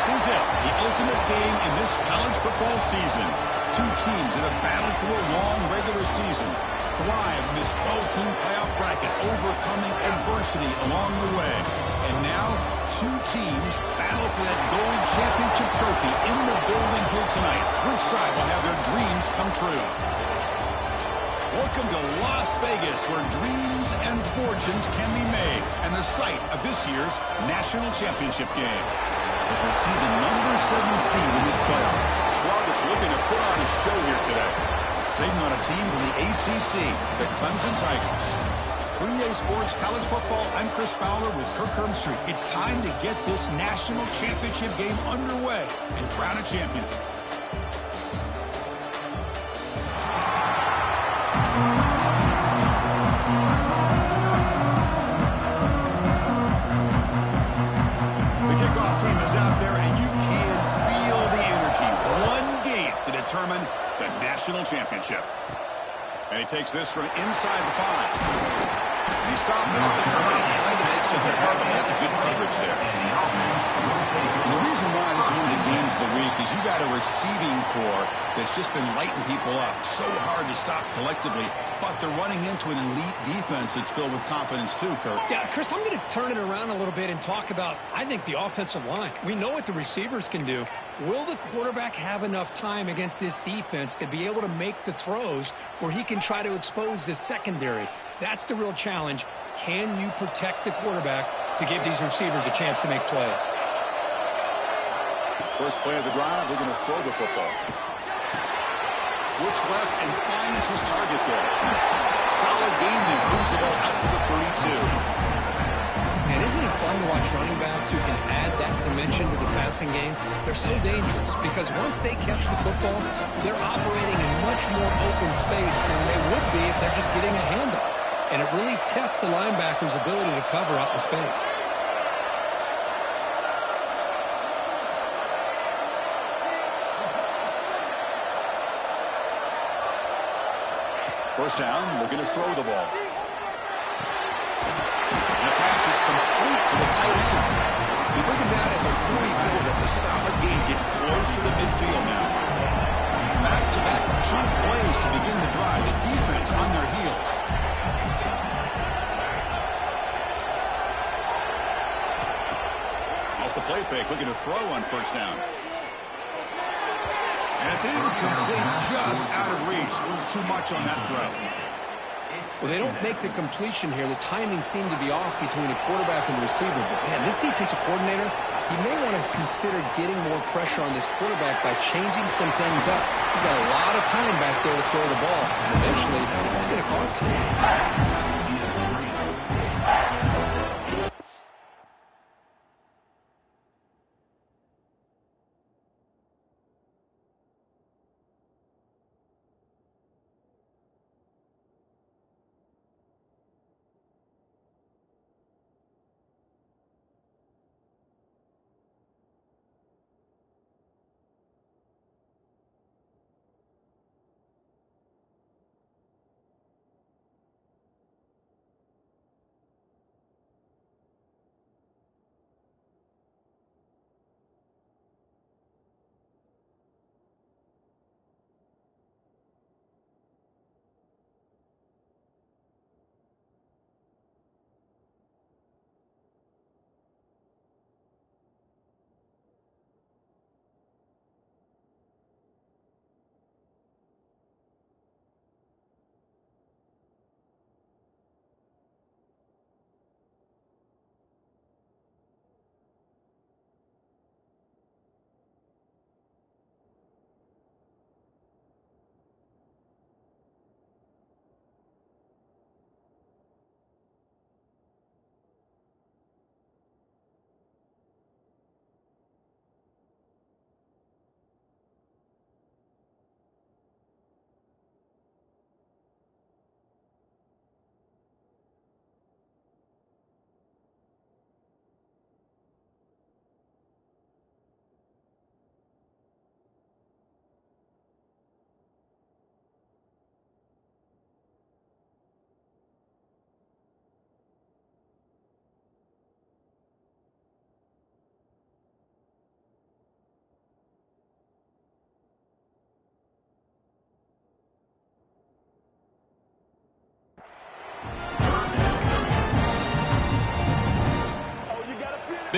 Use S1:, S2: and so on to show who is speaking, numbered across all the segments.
S1: is it, the ultimate game in this college football season. Two teams that have battled through a long regular season, thrive in this 12-team playoff bracket, overcoming adversity along the way. And now, two teams battle for that gold championship trophy in the building here tonight. Which side will have their dreams come true? Welcome to Las Vegas, where dreams and fortunes can be made, and the site of this year's national championship game. As we see the number 7 seed in this playoff, a squad that's looking to put on a show here today. Taking on a team from the ACC, the Clemson Tigers. For EA Sports College Football, I'm Chris Fowler with Kirk Herbstreit. It's time to get this national championship game underway and crown a champion. Determine the national championship. And he takes this from inside the 5. And he's stopping off the turnover, trying to make something happen. That's good coverage there. And the reason why this is one of the games of the week is you got a receiving core that's just been lighting people up. So hard to stop collectively, but they're running into an elite defense that's filled with confidence too, Kirk.
S2: Yeah, Chris, I'm going to turn it around a little bit and talk about, I think, the offensive line. We know what the receivers can do. Will the quarterback have enough time against this defense to be able to make the throws where he can try to expose the secondary? That's the real challenge. Can you protect the quarterback to give these receivers a chance to make plays?
S1: First play of the drive, they're going to throw the football. Looks left and finds his target there. Solid gain there. Moves the ball out to the 32.
S2: And isn't it fun to watch running backs who can add that dimension to the passing game? They're so dangerous because once they catch the football, they're operating in much more open space than they would be if they're just getting a handoff. And it really tests the linebacker's ability to cover out in space.
S1: First down, looking to throw the ball. And the pass is complete to the tight end. They bring him down at the 44. That's a solid gain, getting closer to midfield now. Back-to-back jump plays to begin the drive. The defense on their heels. Off the play fake, looking to throw on first down. And it's incomplete, just out of reach. A little too much on that throw.
S2: Well, they don't make the completion here. The timing seemed to be off between the quarterback and the receiver. But, man, this defensive coordinator, he may want to consider getting more pressure on this quarterback by changing some things up. He's got a lot of time back there to throw the ball. And eventually, it's going to cost him.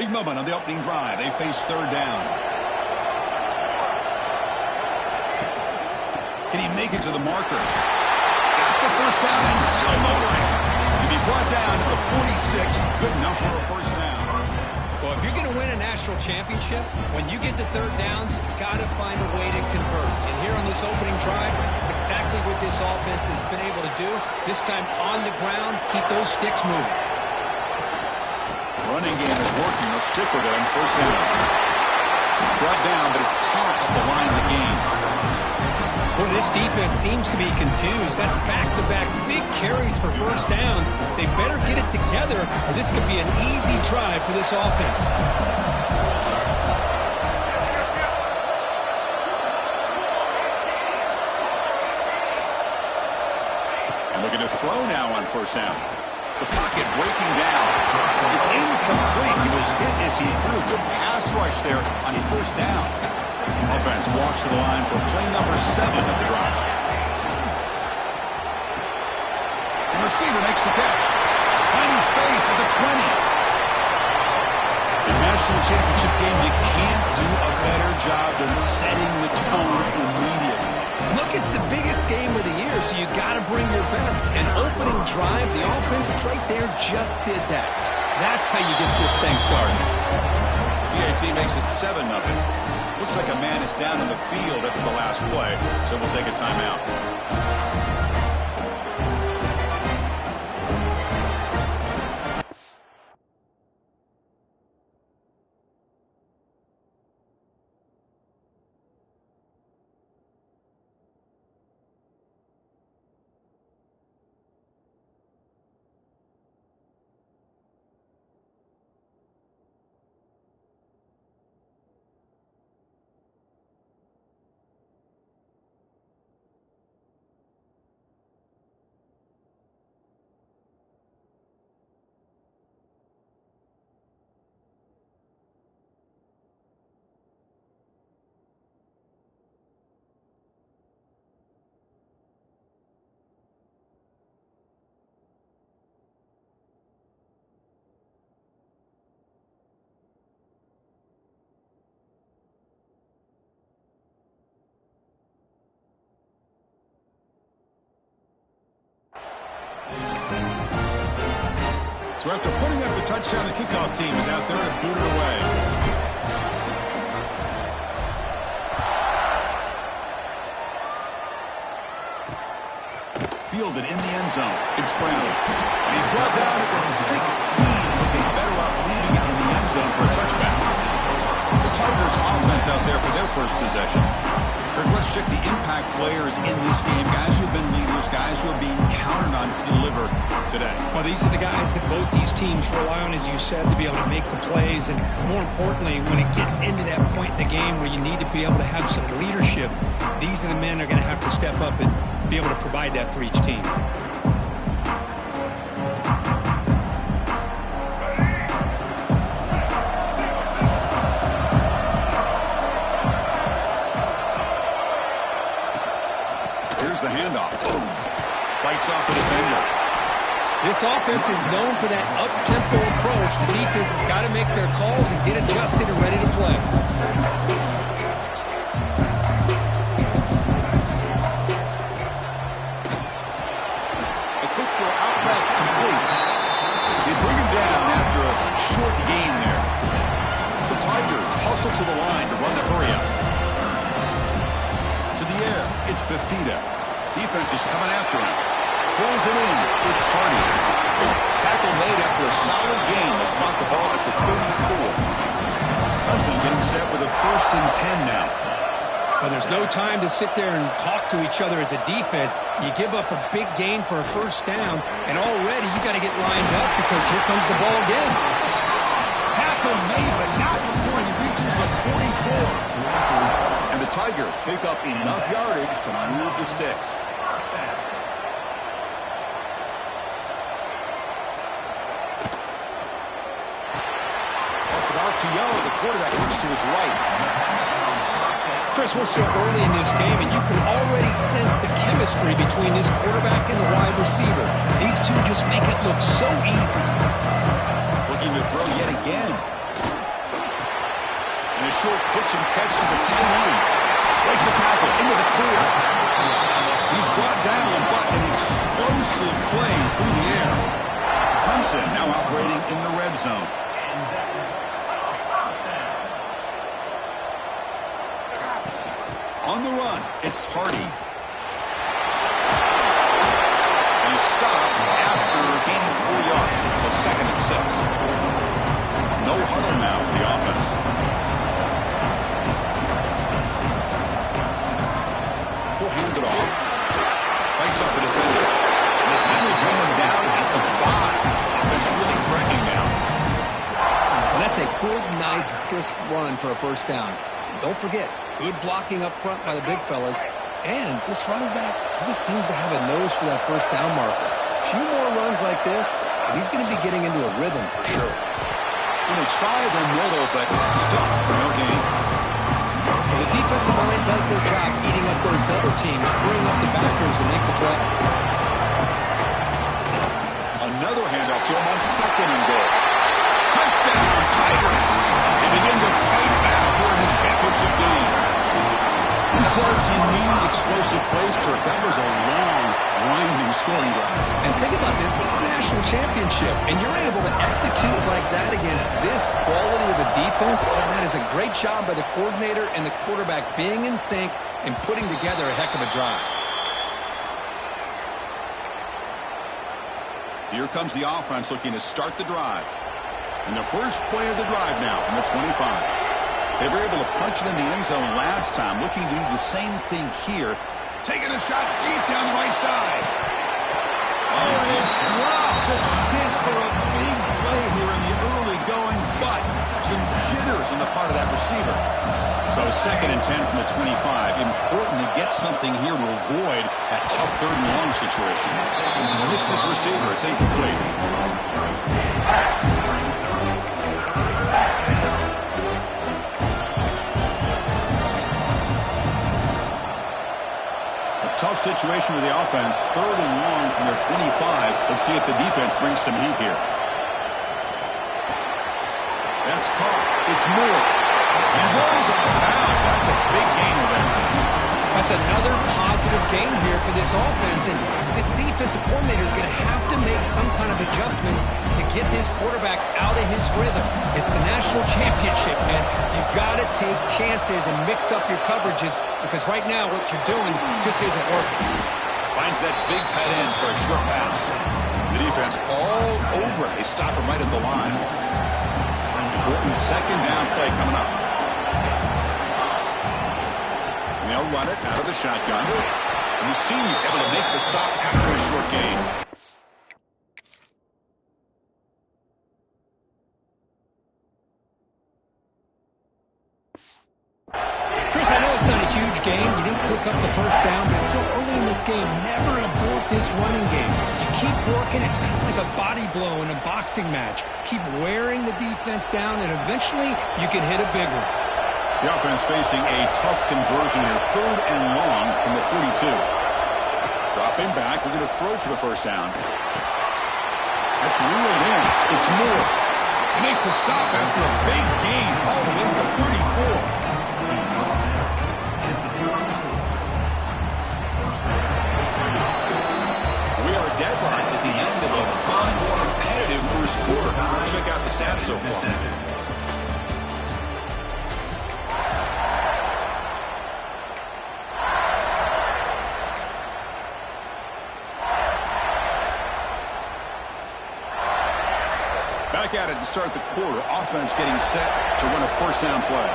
S1: big moment on the opening drive. They face third down. Can he make it to the marker? Got the first down and still motoring. He'll be brought down to the 46. Good enough for a first down.
S2: Well, if you're going to win a national championship, when you get to third downs, you've got to find a way to convert. And here on this opening drive, it's exactly what this offense has been able to do. This time on the ground, keep those sticks moving.
S1: Running game is working. They'll stick with it on first down. Brought down, but it's past the line of the game.
S2: Well, this defense seems to be confused. That's back-to-back big carries for first downs. They better get it together, or this could be an easy drive for this offense.
S1: And looking to throw now on first down. The pocket breaking down. It's incomplete. He was hit as he threw. Good pass rush there on first down. Offense walks to the line for play number 7 of the drive. The receiver makes the catch. Finding space at the 20. In national championship game, you can't do a better job than setting the tone immediately.
S2: Look, it's the biggest game of the year, so you got to bring your best. An opening drive, the offense right there just did that. That's how you get this thing started.
S1: BAT makes it 7-0. Looks like a man is down in the field after the last play, so we'll take a timeout. So after putting up a touchdown, the kickoff team is out there to boot it away. Fielded in the end zone. It's Brown. And he's brought down at the 16. Would be better off leaving it in the end zone for a touchback. The Tigers offense out there for their first possession. Kirk, let's check the impact players in this game. Guys who have been leaders, guys who are being counted on to deliver today.
S2: Well, these are the guys that both these teams rely on, as you said, to be able to make the plays. And more importantly, when it gets into that point in the game where you need to be able to have some leadership, these are the men that are going to have to step up and be able to provide that for each team.
S1: Here's the handoff. Fights off the defender.
S2: This offense is known for that up-tempo approach. The defense has got to make their calls and get adjusted and ready to play.
S1: A quick throw out left, complete. They bring him down after a short gain there. The Tigers hustle to the line to run the hurry up. To the air, it's Fifita. Defense is coming after him. Pulls it in. It's Hardy. Tackle made after a solid gain. They'll spot the ball at the 34. Cousin getting set with a 1st and 10 now.
S2: Well, there's no time to sit there and talk to each other as a defense. You give up a big gain for a first down, and already you got to get lined up because here comes the ball again.
S1: Tackle made, but not before he reaches the 44. And the Tigers pick up enough yardage to move the sticks. Off an RPO, the quarterback looks to his right.
S2: Chris, we're still early in this game, and you can already sense the chemistry between this quarterback and the wide receiver. These two just make it look so easy.
S1: Looking to throw yet again. a short pitch and catch to the tight end. Breaks a tackle into the clear. He's brought down, but an explosive play through the air. Clemson now operating in the red zone. On the run, it's Hardy. He's stopped after gaining 4 yards, so 2nd and 6. No huddle now for the offense. He'll hand it off. Fights up the defender. And they finally bring him down at the 5. Offense really threatening now.
S2: Well, that's a good, nice, crisp run for a first down. Don't forget, good blocking up front by the big fellas. And this running back, he just seems to have a nose for that first down marker. A few more runs like this, and he's going to be getting into a rhythm for sure.
S1: When they try the middle, but stuck for no gain.
S2: Well, the defensive line does their job eating up those double teams, freeing up the backers to make the play.
S1: Another handoff to him on 2nd and goal. Touchdown, Tigers! They begin to fight back here in this championship game. Who says you need explosive plays, Kirk? That was a long, grinding scoring drive.
S2: And think about this. This is the national championship, and you're able to execute like that against this quality of a defense, and that is a great job by the coordinator and the quarterback being in sync and putting together a heck of a drive.
S1: Here comes the offense looking to start the drive. And the first play of the drive now from the 25. They were able to punch it in the end zone last time, looking to do the same thing here. Taking a shot deep down the right side. Oh, and it's dropped a chance for a big play here in the early going, but some jitters on the part of that receiver. So 2nd and 10 from the 25. Important to get something here to avoid that tough 3rd and long situation. Missed this receiver. It's incomplete. Tough situation with the offense. 3rd and long from their 25. Let's see if the defense brings some heat here. That's caught. It's Moore. He runs out of bounds. That's a big gain there.
S2: That's another positive gain here for this offense, and this defensive coordinator is going to have to make some kind of adjustments to get this quarterback out of his rhythm. It's the national championship, man. You've got to take chances and mix up your coverages, because right now what you're doing just isn't working.
S1: Finds that big tight end for a short pass. The defense all over it. They stop him right at the line. Important 2nd down play coming up. They'll run it out of the shotgun. And you see him able to make the stop after a short gain.
S2: Chris, I know it's not a huge game. You didn't pick up the first down, but it's still early in this game. Never abort this running game. You keep working. It's kind of like a body blow in a boxing match. Keep wearing the defense down, and eventually you can hit a big one.
S1: The offense facing a tough conversion here. 3rd and long from the 42. Dropping back. We're going to throw for the first down. That's reeled in. It's Moore. They make the stop after a big gain all the way to 34. We are deadlocked at the end of a fun, competitive first quarter. Check out the stats so far. Back at it to start the quarter. Offense getting set to run a first down play.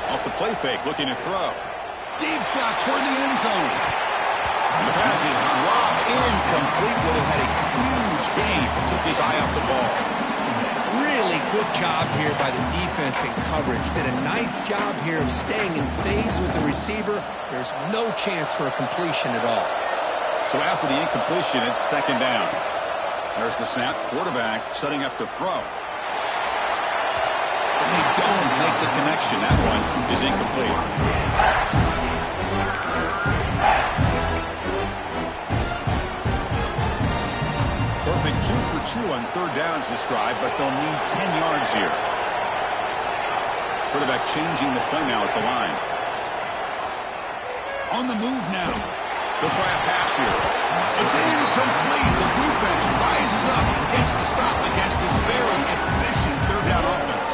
S1: Off the play fake, looking to throw. Deep shot toward the end zone. And the pass is dropped incomplete, but it had a huge gain. Took his eye off the ball.
S2: Really good job here by the defense in coverage. Did a nice job here of staying in phase with the receiver. There's no chance for a completion at all.
S1: So after the incompletion, it's 2nd down. There's the snap. Quarterback setting up to throw. And they don't make the connection. That one is incomplete. Perfect 2 for 2 on 3rd downs this drive, but they'll need 10 yards here. quarterback changing the play now at the line. On the move now. They'll try a pass here. It's incomplete. The defense rises up and gets the stop against this very efficient third down offense.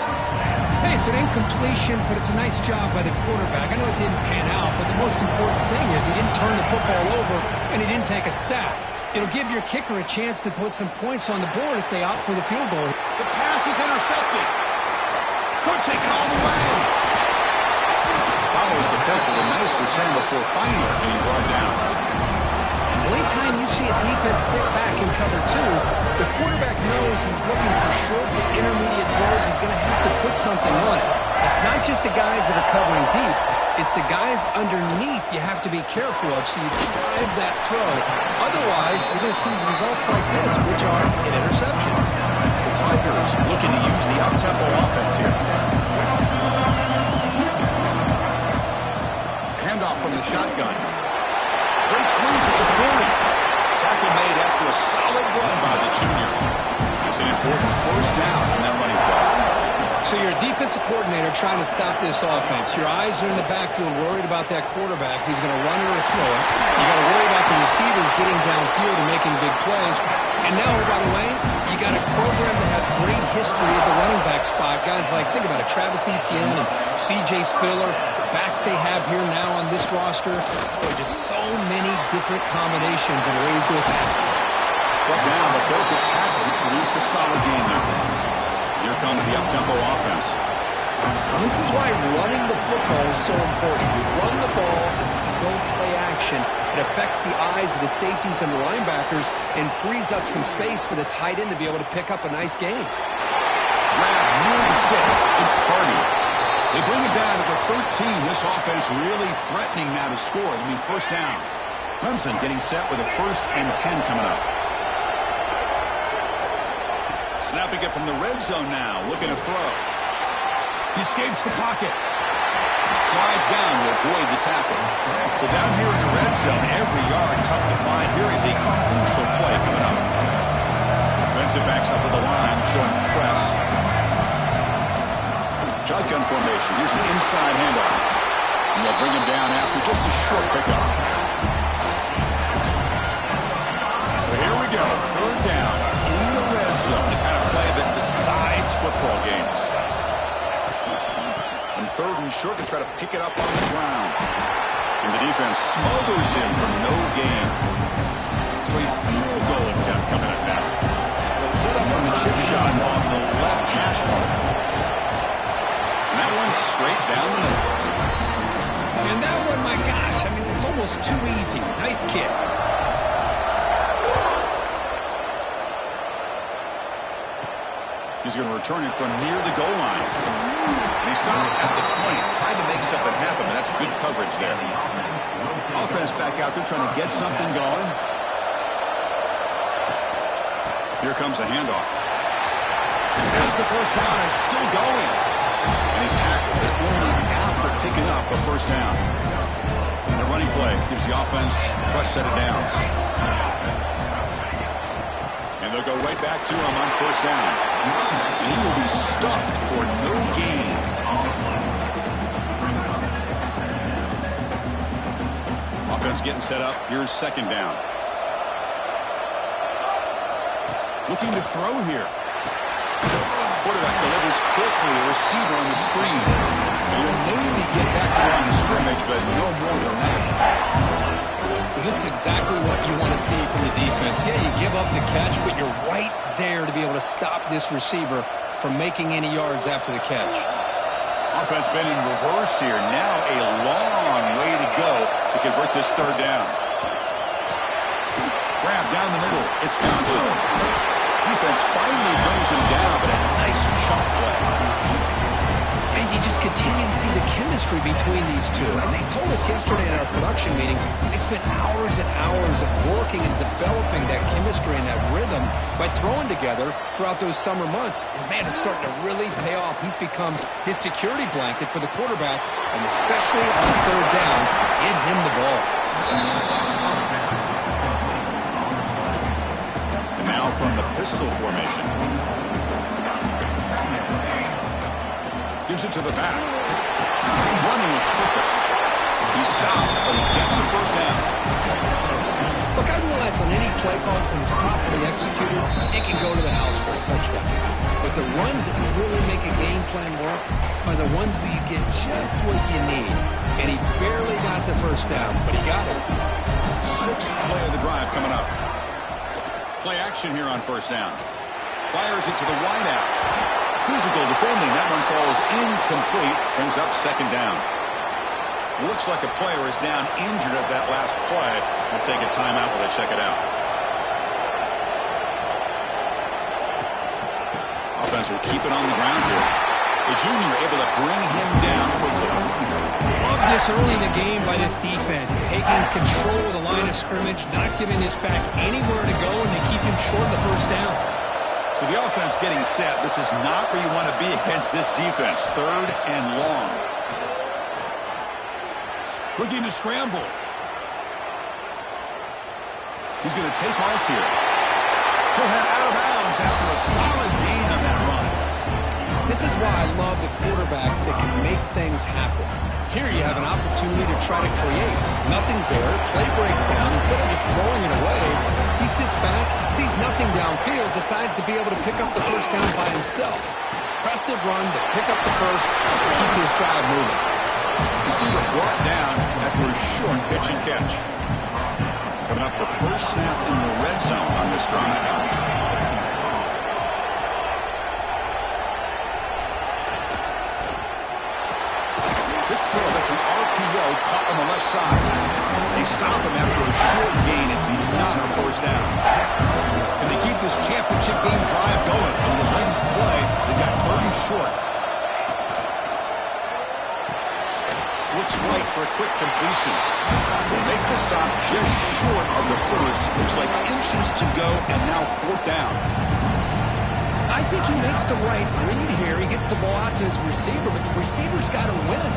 S2: Hey, it's an incompletion, but it's a nice job by the quarterback. I know it didn't pan out, but the most important thing is he didn't turn the football over and he didn't take a sack. It'll give your kicker a chance to put some points on the board if they opt for the field goal.
S1: The pass is intercepted. Could take it all the way. Follows the pick with a nice return before finally being brought down.
S2: Anytime you see a defense sit back in cover two, the quarterback knows he's looking for short to intermediate throws. He's going to have to put something on it. It's not just the guys that are covering deep. It's the guys underneath you have to be careful of so you drive that throw. Otherwise, you're going to see results like this, which are an interception.
S1: The Tigers looking to use the up-tempo offense here. Handoff from the shotgun. Breaks loose at the 40. Tackle made after a solid run by the junior. It's an important first down in that running play.
S2: So you're a defensive coordinator trying to stop this offense. Your eyes are in the backfield worried about that quarterback who's going to run or throw it. You got to worry about the receivers getting downfield and making big plays. And now, by the way, you got a program that has great history at the running back spot. Guys like, think about it, Travis Etienne and C.J. Spiller. The backs they have here now on this roster. There are just so many different combinations and ways to attack.
S1: Brought down, but broke the tackle. Produce a solid game there. Here comes the up-tempo offense.
S2: This is why running the football is so important. You run the ball, and if you go play action, it affects the eyes of the safeties and the linebackers and frees up some space for the tight end to be able to pick up a nice game.
S1: Grab near the sticks. It's Hardy. They bring it down at the 13. This offense really threatening now to score. It'll be first down. Clemson getting set with a 1st and 10 coming up. Snapping it from the red zone now, looking to throw. He escapes the pocket. Slides down to avoid the tackle. So down here in the red zone, every yard tough to find. Here is a crucial play coming up. Defensive backs up at the line, showing press. Shotgun formation. Here's an inside handoff. And they'll bring him down after just a short pickup. So here we go, 3rd down in the red zone. The kind of play that decides football games. And 3rd and short to try to pick it up on the ground. And the defense smothers him for no gain. So a field goal attempt coming up now. They'll set up on the chip shot on the left hash mark. And that one's straight down the middle.
S2: And that one, my gosh, I mean, it's almost too easy. Nice kick.
S1: He's going to return it from near the goal line. And he stopped at the 20, trying to make something happen. That's good coverage there. Offense back out there trying to get something going. Here comes a handoff. As the first down is still going. And he's tackled, but only after picking up a first down. And the running play gives the offense a fresh set of downs. And they'll go right back to him on first down. And he will be stuffed for no gain. Offense getting set up. Here's 2nd down. Looking to throw here. Quarterback delivers quickly. A receiver on the screen. And will maybe get back to the line of scrimmage, but no more than that.
S2: This is exactly what you want to see from the defense. Yeah, you give up the catch, but you're right there to be able to stop this receiver from making any yards after the catch.
S1: Offense been in reverse here. Now a long way to go to convert this 3rd down. Grab down the middle. It's Johnson. Defense finally brings him down, but a nice chunk play.
S2: And you just continue to see the chemistry between these two. And they told us yesterday in our production meeting, they spent hours and hours of working and developing that chemistry and that rhythm by throwing together throughout those summer months. And, man, it's starting to really pay off. He's become his security blanket for the quarterback, and especially on 3rd down, give him the ball.
S1: And now from the pistol formation. Gives it to the back. Running with purpose. He stopped, but he gets a first down.
S2: Look, I realize on any play call, when it's properly executed, it can go to the house for a touchdown. But the runs that really make a game plan work are the ones where you get just what you need. And he barely got the first down, but he got it.
S1: Sixth play of the drive coming up. Play action here on first down. Fires it to the wideout. Physical defending. That one falls incomplete. Brings up second down. Looks like a player is down injured at that last play. We'll take a timeout while they check it out. Offense will keep it on the ground here. The junior able to bring him down quickly.
S2: Love this early in the game by this defense. Taking control of the line of scrimmage, not giving this back anywhere to go, and they keep him short of the first down.
S1: So the offense getting set. This is not where you want to be against this defense. Third and long. Looking to scramble. He's going to take off here. He'll head out of bounds after a solid gain on that run.
S2: This is why I love the quarterbacks that can make things happen. Here you have an opportunity to try to create. Nothing's there. Play breaks down. Instead of just throwing it away, he sits back, sees nothing downfield, decides to be able to pick up the first down by himself. Impressive run to pick up the first to keep his drive moving.
S1: Receiver brought down after a short pitch and catch. Coming up the first snap in the red zone on this drive. That's an RPO caught on the left side. They stop him after a short gain. It's not a first down. Can they keep this championship game drive going? On the length play, they got 30 short. Looks right for a quick completion. They make the stop just short of the first. Looks like inches to go, and now fourth down.
S2: I think he makes the right read here. He gets the ball out to his receiver, but the receiver's got to win.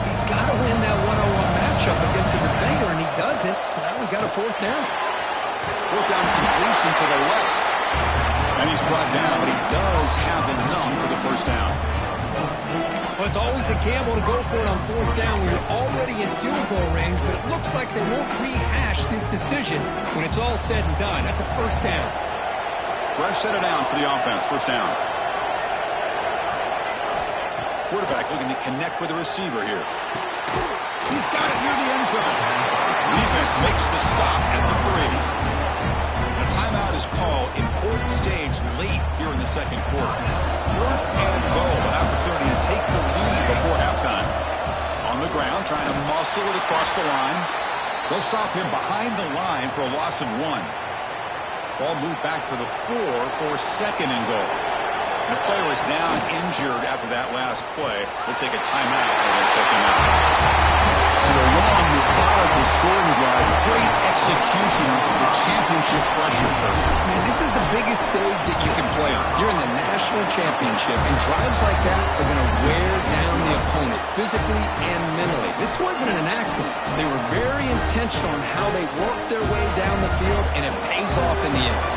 S2: He's got to win that one-on-one matchup against the defender, and he doesn't. So now we got a fourth down.
S1: Fourth down completion to the left. And he's brought down, but he does have enough for the first down.
S2: Well, it's always a gamble to go for it on fourth down when you're already in field goal range, but it looks like they won't rehash this decision when it's all said and done. That's a first down.
S1: Fresh set of downs for the offense. First down. Quarterback looking to connect with the receiver here. He's got it near the end zone. Defense makes the stop at the 3. A timeout is called. Important stage late here in the second quarter. First and goal. An opportunity to take the lead before halftime. On the ground, trying to muscle it across the line. They'll stop him behind the line for a loss of 1. Ball moved back to the 4 for second and goal. The player is down injured after that last play. We'll take a timeout and we'll check him out. So a long, methodical scoring drive. Great execution with championship pressure.
S2: Man, this is the biggest stage that you can play on. You're in the national championship, and drives like that are going to wear down the opponent physically and mentally. This wasn't an accident. They were very intentional on how they worked their way down the field, and it pays off in the end.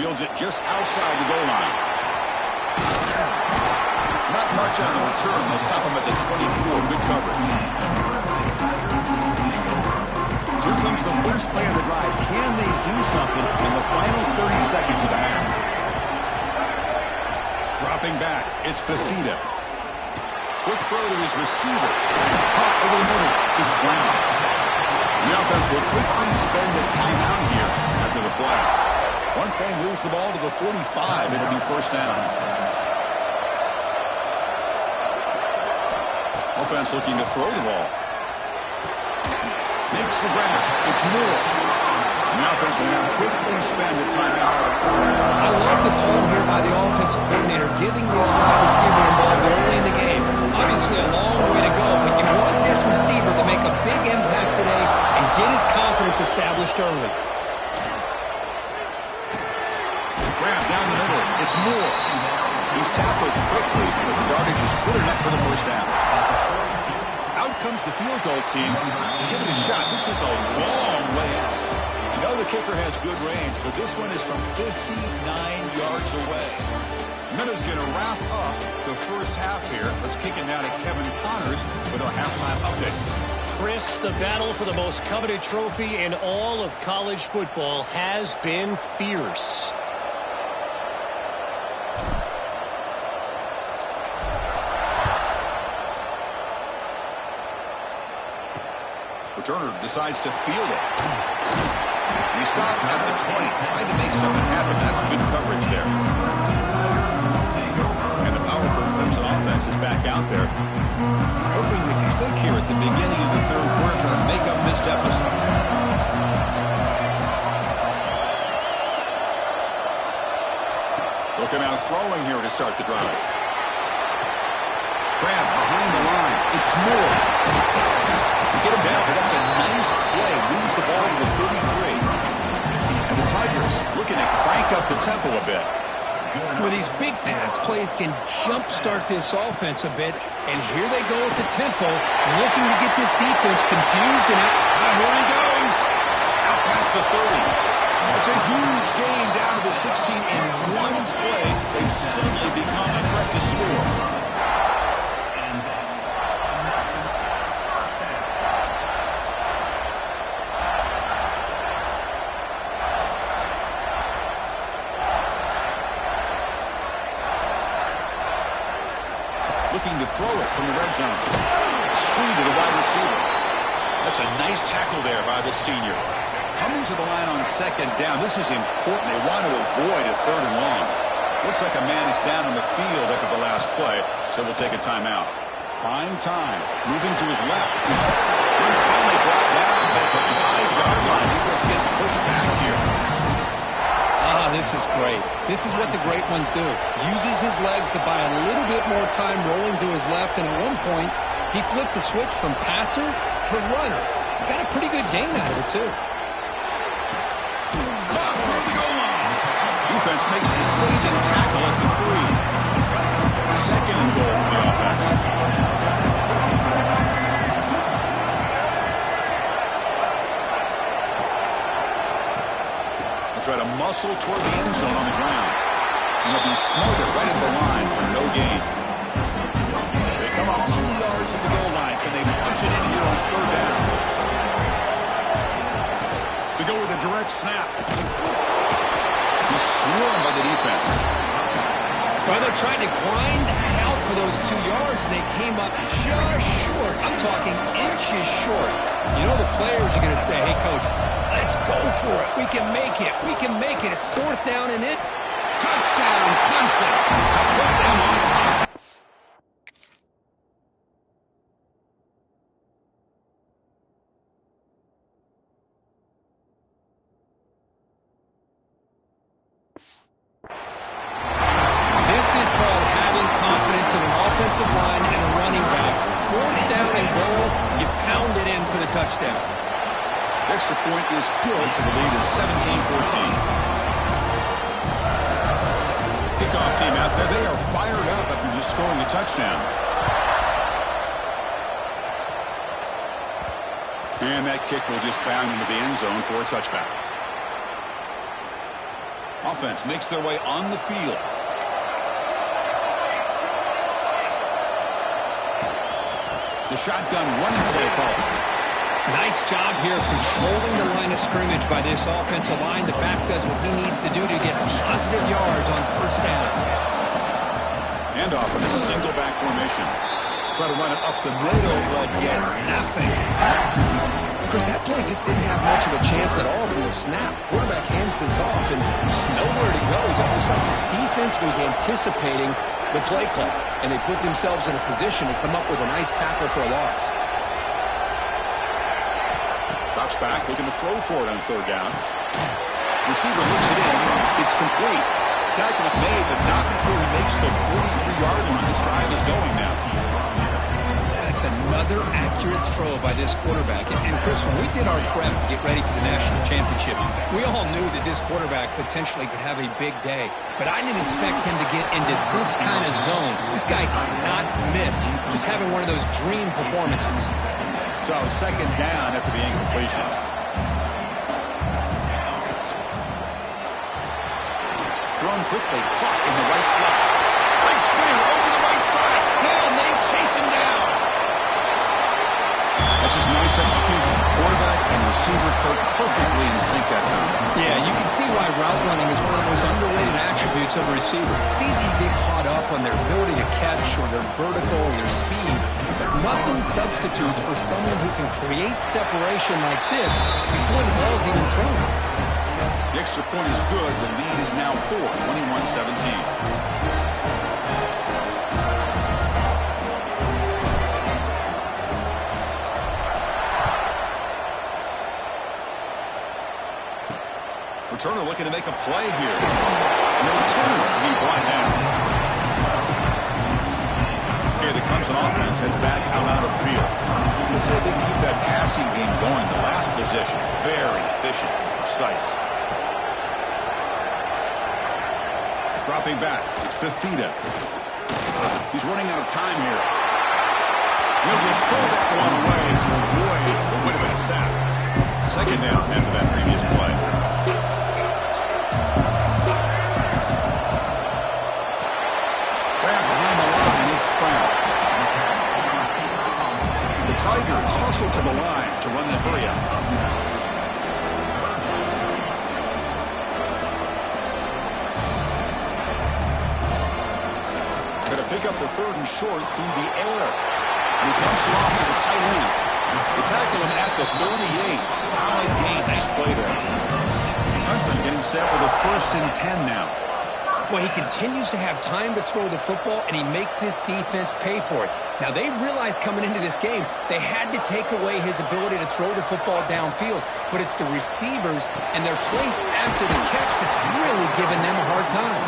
S1: Fields it just outside the goal line. Not much on the return. They'll stop him at the 24. Good coverage. Here comes the first play of the drive. Can they do something in the final 30 seconds of the half? Dropping back. It's Fafita. Quick throw to his receiver. Caught over the middle. It's Brown. The offense will quickly spend a timeout here after the play. One play moves the ball to the 45. It'll be first down. Offense looking to throw the ball. Makes the grab. It's Moore. The offense will now quickly spend a timeout.
S2: I love the call here by the offensive coordinator, giving this wide receiver involved early in the game. Obviously a long way to go, but you want this receiver to make a big impact today and get his confidence established early.
S1: Grab down the middle. It's Moore. He's tackled quickly, but the yardage is good enough for the first down. Out comes the field goal team to give it a shot. This is a long way out. You know the kicker has good range, but this one is from 59 yards away. Minnows going to wrap up the first half here. Let's kick it now to Kevin Connors with our halftime update.
S3: Chris, the battle for the most coveted trophy in all of college football has been fierce.
S1: Returner decides to field it. He stopped at the 20, trying to make something happen. That's good coverage there. And the powerful Clemson offense is back out there, hoping to click here at the beginning of the third quarter to make up this deficit. They'll come out throwing here to start the drive. Grab behind the line. It's Moore. Get him down, but that's a nice play. Moves the ball to the 33. And the Tigers looking to crank up the tempo a bit.
S2: Well, these big pass plays can jumpstart this offense a bit. And here they go with the tempo, looking to get this defense confused. And
S1: here he goes. Out past the 30. That's a huge gain down to the 16 in one play. They've suddenly become a threat to score. Looking to throw it from the red zone. Screen to the wide receiver. That's a nice tackle there by the senior. Coming to the line on second down. This is important. They want to avoid a third and long. Looks like a man is down on the field after the last play, so we'll take a timeout. Buying time. Moving to his left. Runner finally brought down at the 5-yard line. Eagles get pushed back here.
S2: This is great. This is what the great ones do. Uses his legs to buy a little bit more time rolling to his left, and at one point, he flipped the switch from passer to runner. Got a pretty good gain out of it, too.
S1: Caught near the goal line. Defense makes the saving tackle at the 3. Second and goal for the offense. Try to muscle toward the end zone on the ground. And he'll be smothered right at the line for no gain. They come up 2 yards at the goal line. Can they punch it in here on third down? We go with a direct snap. He's swarmed by the defense.
S2: Well, they tried to grind out for those 2 yards, and they came up just short. I'm talking inches short. You know the players are going to say, hey, Coach, let's go for it. We can make it. We can make it. It's fourth down and it.
S1: Touchdown, Clemson, to put them on top.
S2: This is called having confidence in an offensive line and a running back. Fourth down and goal, you pound it in for the touchdown.
S1: Extra point is good, so the lead is 17-14. Kickoff team out there. They are fired up after just scoring a touchdown. And that kick will just bound into the end zone for a touchback. Offense makes their way on the field. The shotgun running play call.
S2: Nice job here controlling the line of scrimmage by this offensive line. The back does what he needs to do to get positive yards on first down.
S1: Handoff in a single back formation. Try to run it up the middle, but get nothing.
S2: Chris, that play just didn't have much of a chance at all from the snap. Quarterback hands this off, and there's nowhere to go. It's almost like the defense was anticipating the play call, and they put themselves in a position to come up with a nice tackle for a loss.
S1: Drops back, looking to throw for it on third down. Receiver looks it in. It's complete. Tackle is made, but not before he makes the 43-yard line. This drive is going now.
S2: That's another accurate throw by this quarterback. And Chris, when we did our prep to get ready for the national championship, we all knew that this quarterback potentially could have a big day. But I didn't expect him to get into this kind of zone. This guy cannot miss. Just having one of those dream performances.
S1: So second down after the incompletion. run quickly. Caught in the right flat. Big screen over the right side. And they chase him down. That's just nice execution. Quarterback and receiver perfectly in sync that time.
S2: Yeah, you can see why route running is one of the most underrated attributes of a receiver. It's easy to get caught up on their ability to catch or their vertical or their speed, but nothing substitutes for someone who can create separation like this before the ball's even thrown.
S1: The extra point is good. The lead is now 4, 21-17. Returner looking to make a play here. And the returner will be brought down. Okay, the Clemson offense heads back out of the field. Let's say they can keep that passing game going. The last possession, very efficient and precise. Dropping back, it's Fifita. He's running out of time here. He'll just throw that one away to avoid the win of a sack. Second down after that previous play. The Tigers hustle to the line to run the hurry-up. Going to pick up the 3rd and short through the air. And he dumps it off to the tight end. They tackle him at the 38. Solid gain. Nice play there. Hudson getting set with a 1st and 10 now.
S2: Well, he continues to have time to throw the football, and he makes this defense pay for it. Now, they realized coming into this game they had to take away his ability to throw the football downfield, but it's the receivers and their place after the catch that's really giving them a hard time.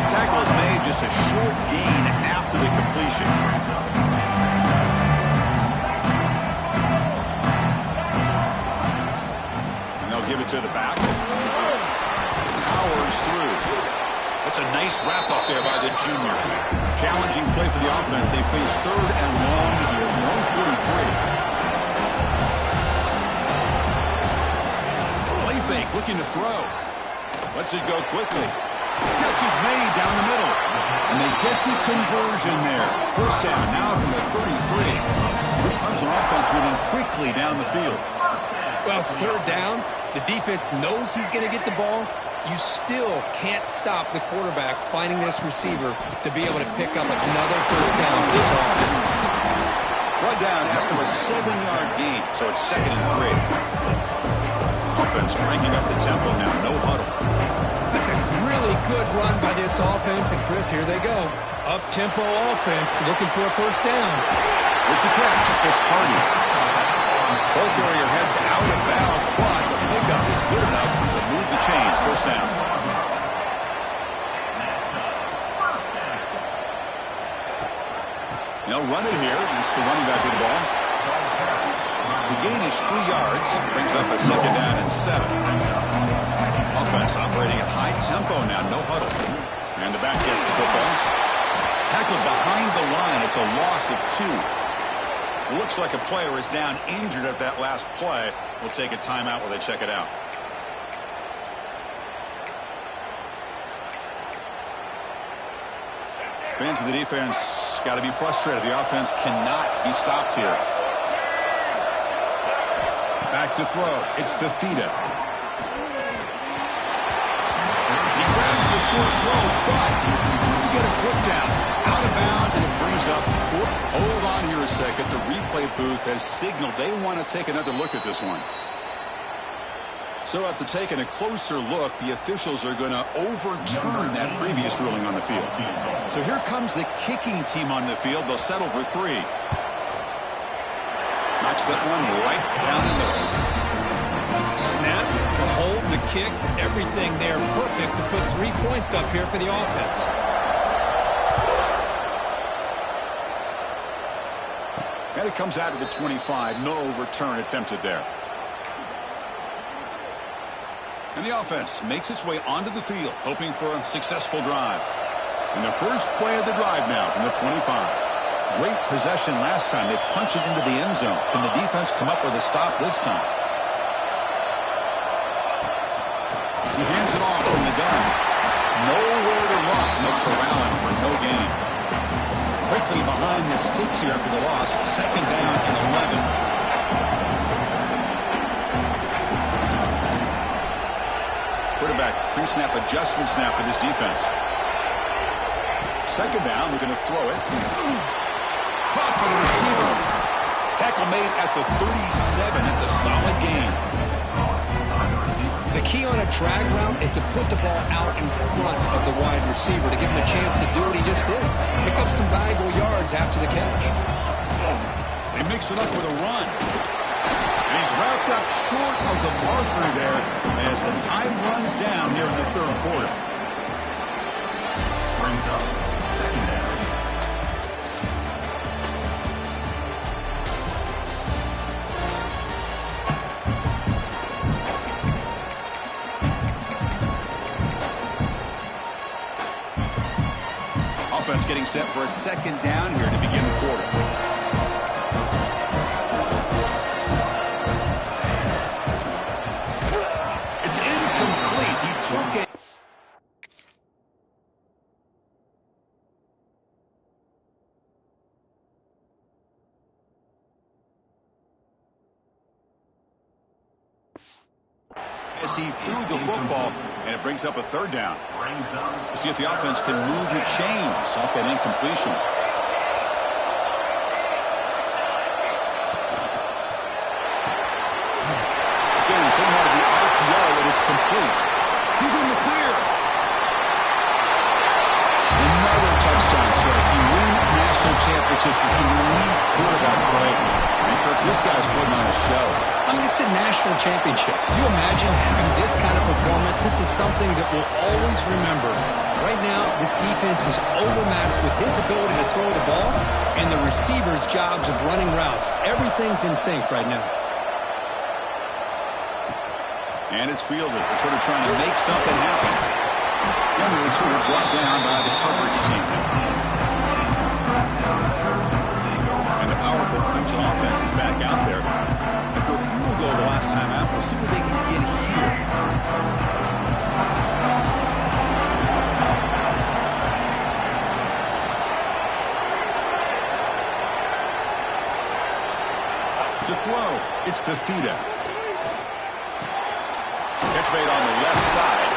S1: Tackle is made, just a short gain after the completion. And they'll give it to the back. Powers through. That's a nice wrap-up there by the junior. Challenging play for the offense. They face 3rd and long here, 143. Play fake, looking to throw. Lets it go quickly. Catch is made down the middle. And they get the conversion there. 1st down, now from the 33. This Clemson offense moving quickly down the field.
S2: Well, it's 3rd down. The defense knows he's going to get the ball. You still can't stop the quarterback finding this receiver to be able to pick up another 1st down for this offense.
S1: Run down after a 7-yard gain, so it's 2nd and 3. Offense cranking up the tempo now, no huddle.
S2: That's a really good run by this offense, and Chris, here they go. Up-tempo offense looking for a 1st down.
S1: With the catch, it's Hardy. Ball carrier heads out of bounds, but the pickup is good enough to move the chains. 1st down. They'll run it here. It's the running back with the ball. The gain is 3 yards. Brings up a 2nd down and 7. Offense operating at high tempo now. No huddle. And the back gets the football. Tackled behind the line. It's a loss of 2. It looks like a player is down injured at that last play. We'll take a timeout while they check it out. Fans of the defense got to be frustrated. The offense cannot be stopped here. Back to throw. It's Fifita. He grabs the short throw, but couldn't get a foot down. Out of bounds, and it brings up 4. Hold on here a second. The replay booth has signaled they want to take another look at this one. So after taking a closer look, the officials are going to overturn that previous ruling on the field. So here comes the kicking team on the field. They'll settle for 3. Knocks that one right down the middle.
S2: Snap, the hold, the kick, everything there perfect to put 3 points up here for the offense.
S1: And it comes out of the 25. No return attempted there. And the offense makes its way onto the field, hoping for a successful drive. And the first play of the drive now from the 25. Great possession last time. They punch it into the end zone. Can the defense come up with a stop this time? He hands it off from the gun. Nowhere corralling for no gain. Quickly behind the sticks here after the loss. Second down and 11. Quarterback pre-snap adjustment snap for this defense. Second down, we're going to throw it. Caught for the receiver. Tackle made at the 37. That's a solid gain.
S2: The key on a drag route is to put the ball out in front of the wide receiver to give him a chance to do what he just did. Pick up some valuable yards after the catch.
S1: They mix it up with a run. And he's wrapped up short of the marker there as the time runs down here in the third quarter. Brings up second down. Offense getting set for a second down here to begin the quarter. It's incomplete. He took it. As he threw the football, and it brings up a third down. We'll see if the offense can move the chains off that incompletion. Again, taking out of the RPO, and it's complete. He's in the clear. Another touchdown strike. You win national championships with elite quarterback play. And Kirk, this guy's putting on a show.
S2: I mean, this is a national championship. You imagine having this kind of performance? This is something that we'll always remember. Right now, this defense is overmatched with his ability to throw the ball and the receivers' jobs of running routes. Everything's in sync right now.
S1: And it's fielded. They're sort of trying to make something happen. And the receiver brought down by the coverage team. And the powerful Clemson offense is back out there. After a field goal the last time out, we'll see what they can get here. To throw, it's Fifita. Catch made on the left side.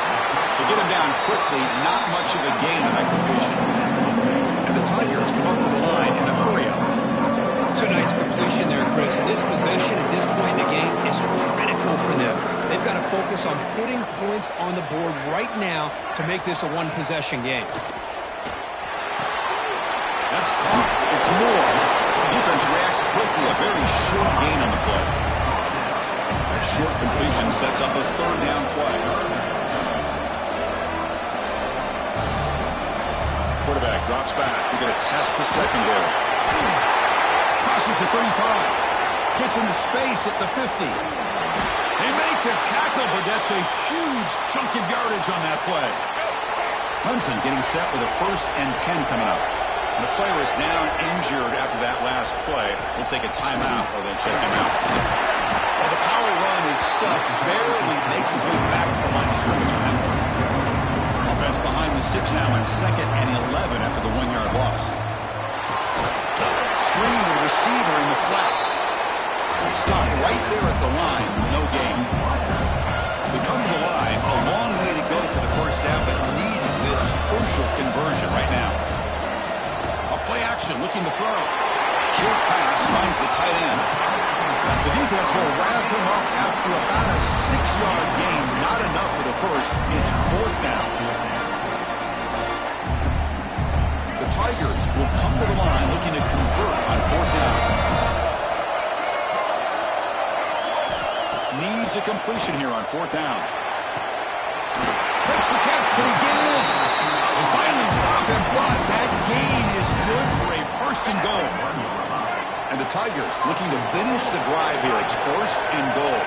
S1: To get him down quickly, not much of a gain on that completion. And the Tigers come up to the line in a hurry-up.
S2: It's a nice completion there, Chris. And this possession at this point in the game is critical for them. They've got to focus on putting points on the board right now to make this a one-possession game.
S1: That's caught. It's more. The defense reacts quickly. A very short gain on the play. That short completion sets up a third down play. Quarterback drops back. We're going to test the secondary. Crosses the 35. Gets into space at the 50. They make the tackle, but that's a huge chunk of yardage on that play. Clemson getting set with a 1st and 10 coming up. And the player is down injured after that last play. We'll take a timeout or then check him out. Well, the power run is stuffed. Barely makes his way back to the line of scrimmage on that one. Offense behind the 6 now on 2nd and 11 after the 1-yard loss. Screen to the receiver in the flat. Stop right there at the line. No gain. We come to the line. A long way to go for the first half, but need this crucial conversion right now. A play action, looking to throw. Short pass finds the tight end. The defense will wrap him up after about a 6-yard gain. Not enough for the first. It's 4th down. The Tigers will come to the line looking to convert on 4th down. Needs a completion here on 4th down. Makes the catch. Can he get in? They finally stop him, but that gain is good for a 1st and goal. And the Tigers looking to finish the drive here. It's 1st and goal.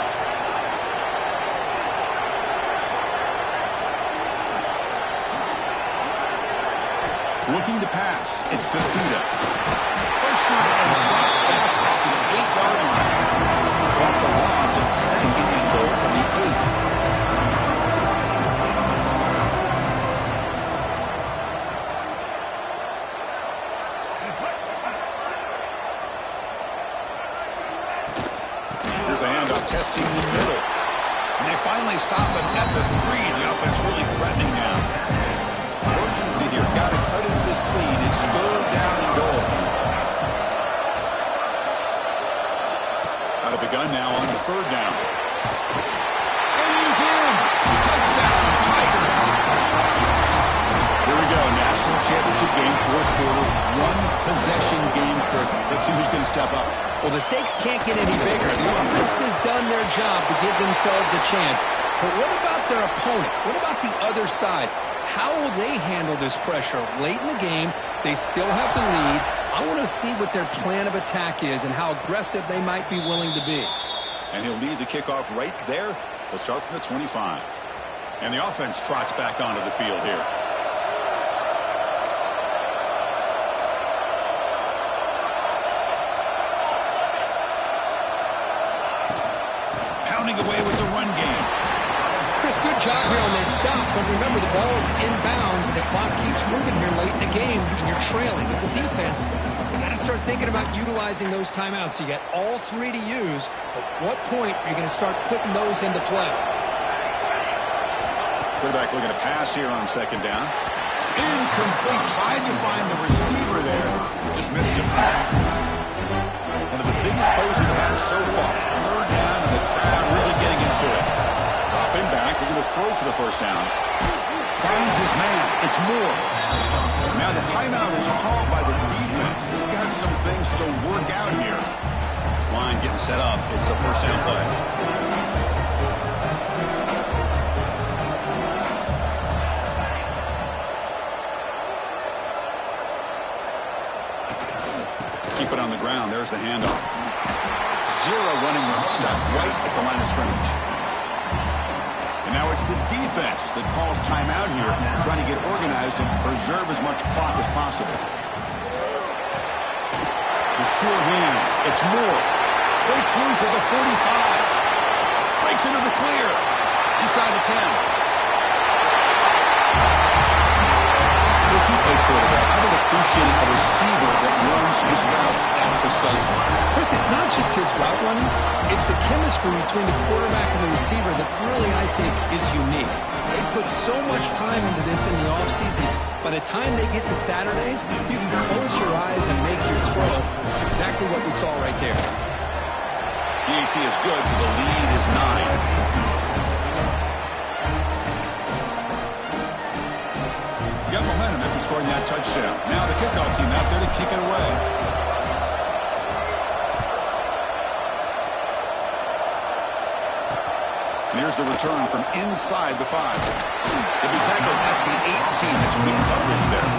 S1: Looking to pass. It's Fifita. Pusher and drop back at the 8-yard line. So off the loss, it's 2nd and goal from the 8. testing the middle. And they finally stop it at the 3. The offense really threatening now. Urgency here. Got to cut into this lead. It's 3rd down and goal. Out of the gun now on 3rd down. And he's in. Touchdown, Tigers. Here we go. National championship game, 4th quarter. 1-possession game. Let's see who's going to step up.
S2: Well, the stakes can't get any bigger. The offense has done their job to give themselves a chance. But what about their opponent? What about the other side? How will they handle this pressure? Late in the game, they still have the lead. I want to see what their plan of attack is and how aggressive they might be willing to be.
S1: And he'll lead the kickoff right there. They'll start from the 25. And the offense trots back onto the field here. Pounding away with the run game.
S2: Chris, good job here on this stop. But remember, the ball is inbounds, and the clock keeps moving here late in the game, and you're trailing. As a defense, you got to start thinking about utilizing those timeouts. You got all 3 to use. At what point are you going to start putting those into play?
S1: Quarterback looking to pass here on 2nd down. Incomplete. Tried to find the receiver there. Just missed him. One of the biggest plays we've had so far. 3rd down, and the crowd really getting into it. Dropping back. They're going to throw for the 1st down. Finds his man. It's Moore. Now the timeout is called by the defense. They've got some things to work out here. This line getting set up. It's a 1st down play. Keep it on the ground. There's the handoff. 0 running room. Stop right at the line of scrimmage. And now it's the defense that calls timeout here, trying to get organized and preserve as much clock as possible. The sure hands. It's Moore. Breaks loose at the 45. Breaks into the clear. Inside the 10. If you play quarterback, I would appreciate a receiver that runs his routes that precisely.
S2: Chris, it's not just his route running. It's the chemistry between the quarterback and the receiver that really, I think, is unique. They put so much time into this in the offseason. By the time they get to Saturdays, you can close your eyes and make your throw. It's exactly what we saw right there.
S1: EAT is good, so the lead is 9. Got momentum after scoring that touchdown. Now the kickoff team out there to kick it away. And here's the return from inside the 5. They'll be tackled at the 18. That's good coverage there.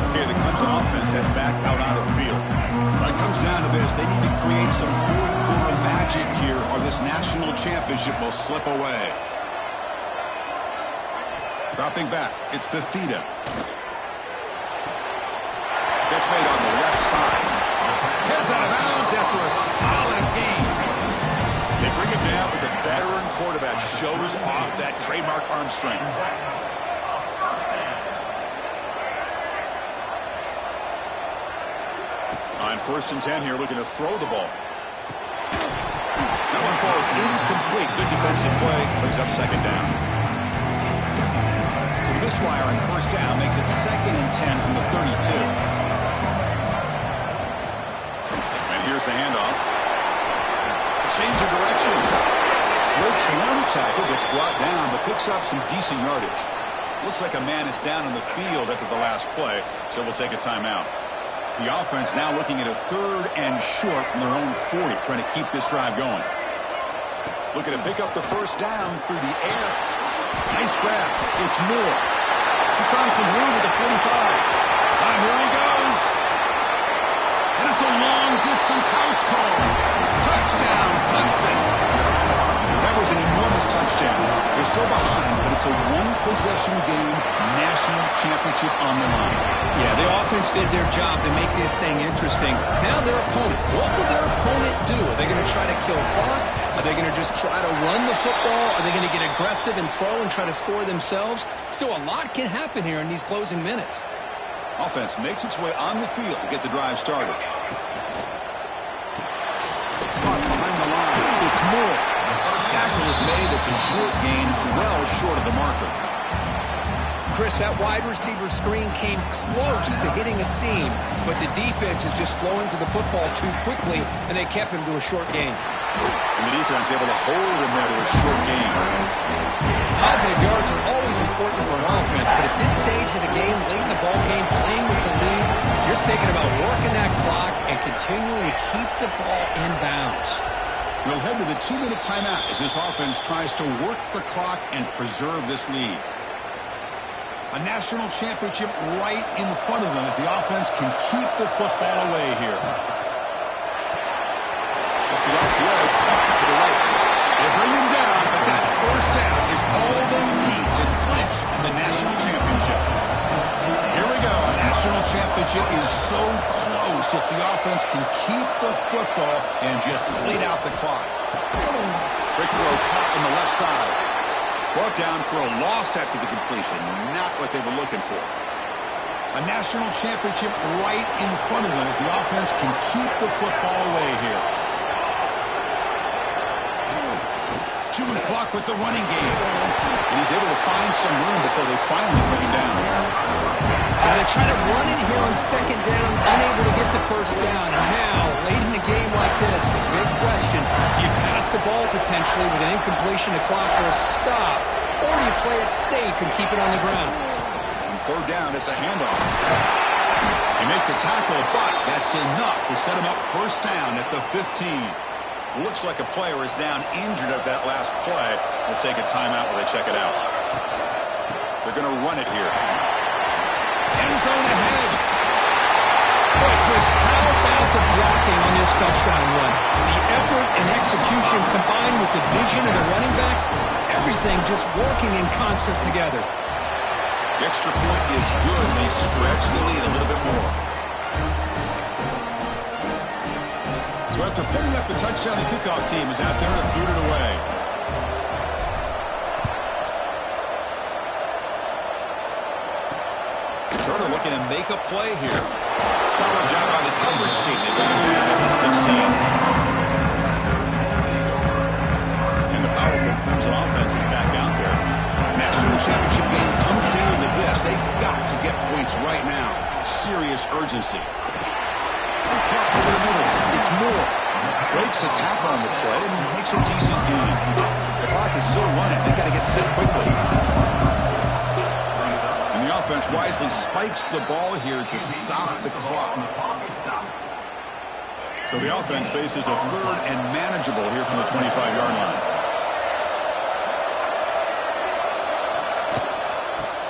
S1: Okay, the Clemson offense heads back out onto the field. When it comes down to this, they need to create some 4th quarter magic here, or this national championship will slip away. Dropping back, it's Fifita. Catch made on the left side. Heads out of bounds after a solid game. They bring it down, but the veteran quarterback shows off that trademark arm strength. On 1st and 10 here, looking to throw the ball. That one falls incomplete. Good defensive play, brings up 2nd down. The misfire on 1st down makes it 2nd and 10 from the 32. And here's the handoff. Change of direction. Breaks one tackle, gets brought down, but picks up some decent yardage. Looks like a man is down on the field after the last play, so we'll take a timeout. The offense now looking at a 3rd and short from their own 40, trying to keep this drive going. Looking to pick up the 1st down through the air. Nice grab. It's Moore. He's found some room at the 45. Here he goes. And it's a long-distance house call. Touchdown, Clemson. That was an enormous touchdown. They're still behind, but it's a 1-possession game, national championship on the line.
S2: Yeah, the offense did their job to make this thing interesting. Now their opponent. What will their opponent do? Are they going to try to kill clock? Are they going to just try to run the football? Are they going to get aggressive and throw and try to score themselves? Still, a lot can happen here in these closing minutes.
S1: Offense makes its way on the field to get the drive started. more. Tackle is made. That's a short gain, well short of the marker.
S2: Chris, that wide receiver screen came close to hitting a seam, but the defense is just flowing to the football too quickly, and they kept him to a short gain.
S1: And the defense able to hold him there to a short gain.
S2: Positive yards are always important for an offense, but at this stage of the game, late in the ball game, playing with the lead, you're thinking about working that clock and continuing to keep the ball in bounds.
S1: We'll head to the 2-minute timeout as this offense tries to work the clock and preserve this lead. A national championship right in front of them if the offense can keep the football away here. Off the RPO, caught to the right. They bring him down, but that first down is all they need to clinch the national championship. Here we go. A national championship is so close if the offense can keep the football and just bleed out the clock. Quick throw caught on the left side. Brought down for a loss after the completion. Not what they were looking for. A national championship right in front of them if the offense can keep the football away here. Chewing the clock with the running game. And he's able to find some room before they finally bring him down.
S2: Got to try to run it here on second down, unable to get the first down. And now, late in a game like this, the big question, do you pass the ball potentially with an incompletion? The clock will stop. Or do you play it safe and keep it on the ground?
S1: On third down, it's a handoff. They make the tackle, but that's enough to set him up first down at the 15. Looks like a player is down injured at that last play. We'll take a timeout while they check it out. They're going to run it here. End zone ahead.
S2: Boy, Chris, how about the blocking on this touchdown run? The effort and execution combined with the vision of the running back, everything just working in concert together.
S1: The extra point is good. They stretch the lead a little bit more. So after putting up the touchdown, the kickoff team is out there to boot it away. Turner looking to make a play here. Solid job by the coverage team. They bring him down at the 16. And the powerful Crimson offense is back out there. National championship game comes down to this. They've got to get points right now. Serious urgency. Park over the middle. It's Moore. Breaks a tackle on the play and makes a decent gain. The clock is still running. They've got to get set quickly. And the offense wisely spikes the ball here to stop the clock. So the offense faces a third and manageable here from the 25-yard line.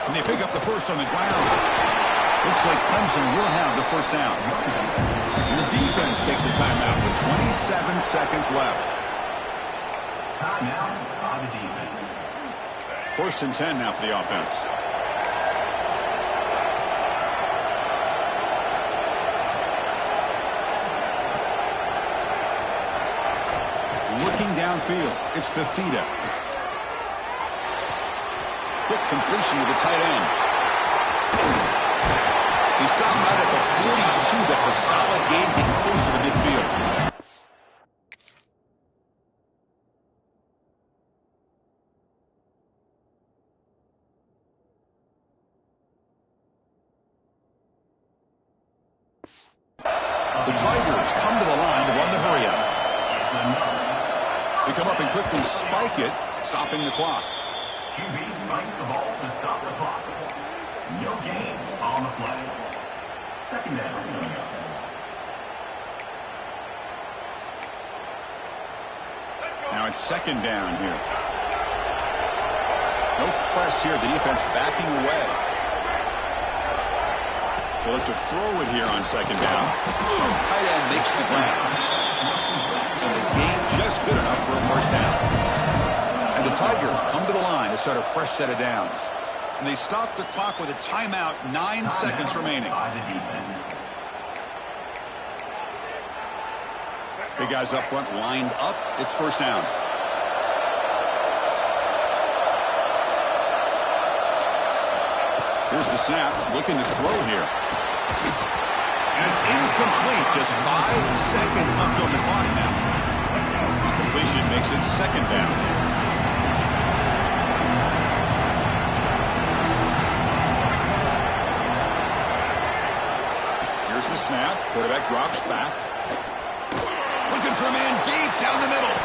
S1: And they pick up the first on the ground. Looks like Clemson will have the first down. And the defense takes a timeout with 27 seconds left.
S4: Timeout by the defense.
S1: First and 10 now for the offense. Looking downfield, it's Fifita. Quick completion to the tight end. He's stopped out at the 42. That's a solid gain, getting closer to midfield. The Tigers come to the line to run the hurry-up. They come up and quickly spike it, stopping the clock.
S4: QB spikes the ball to stop the clock. No gain on the play. Second down.
S1: Now it's second down here. No press here. The defense backing away. They'll have to throw it here on second down. Tight end makes the grab. And the gain just good enough for a first down. And the Tigers come to the line to start a fresh set of downs. And they stop the clock with a timeout, 9 seconds remaining. Big guys up front lined up. It's first down. Here's the snap. Looking to throw here. And it's incomplete. Just 5 seconds left on the clock now. completion makes it second down. Here's the snap. Quarterback drops back. Looking for a man deep down the middle.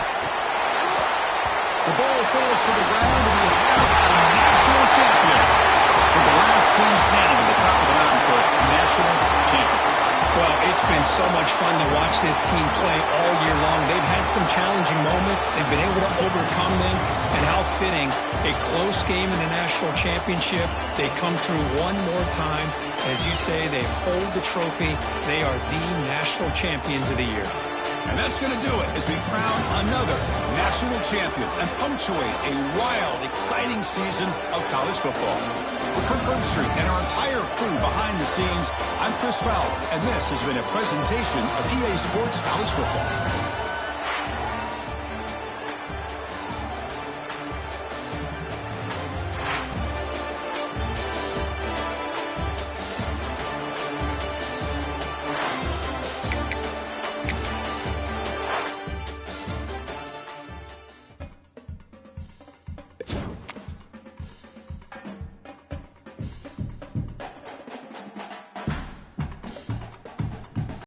S1: The ball falls to the ground, and we have a national champion. With the last team standing at the top of the mountain for national champion.
S2: Well, it's been so much fun to watch this team play all year long. They've had some challenging moments. They've been able to overcome them. And how fitting, a close game in the national championship. They come through one more time. As you say, they hold the trophy. They are the national champions of the year.
S1: And that's going to do it as we crown another national champion and punctuate a wild, exciting season of college football. For Kirk Herbstreit and our entire crew behind the scenes, I'm Chris Fowler, and this has been a presentation of EA Sports College Football.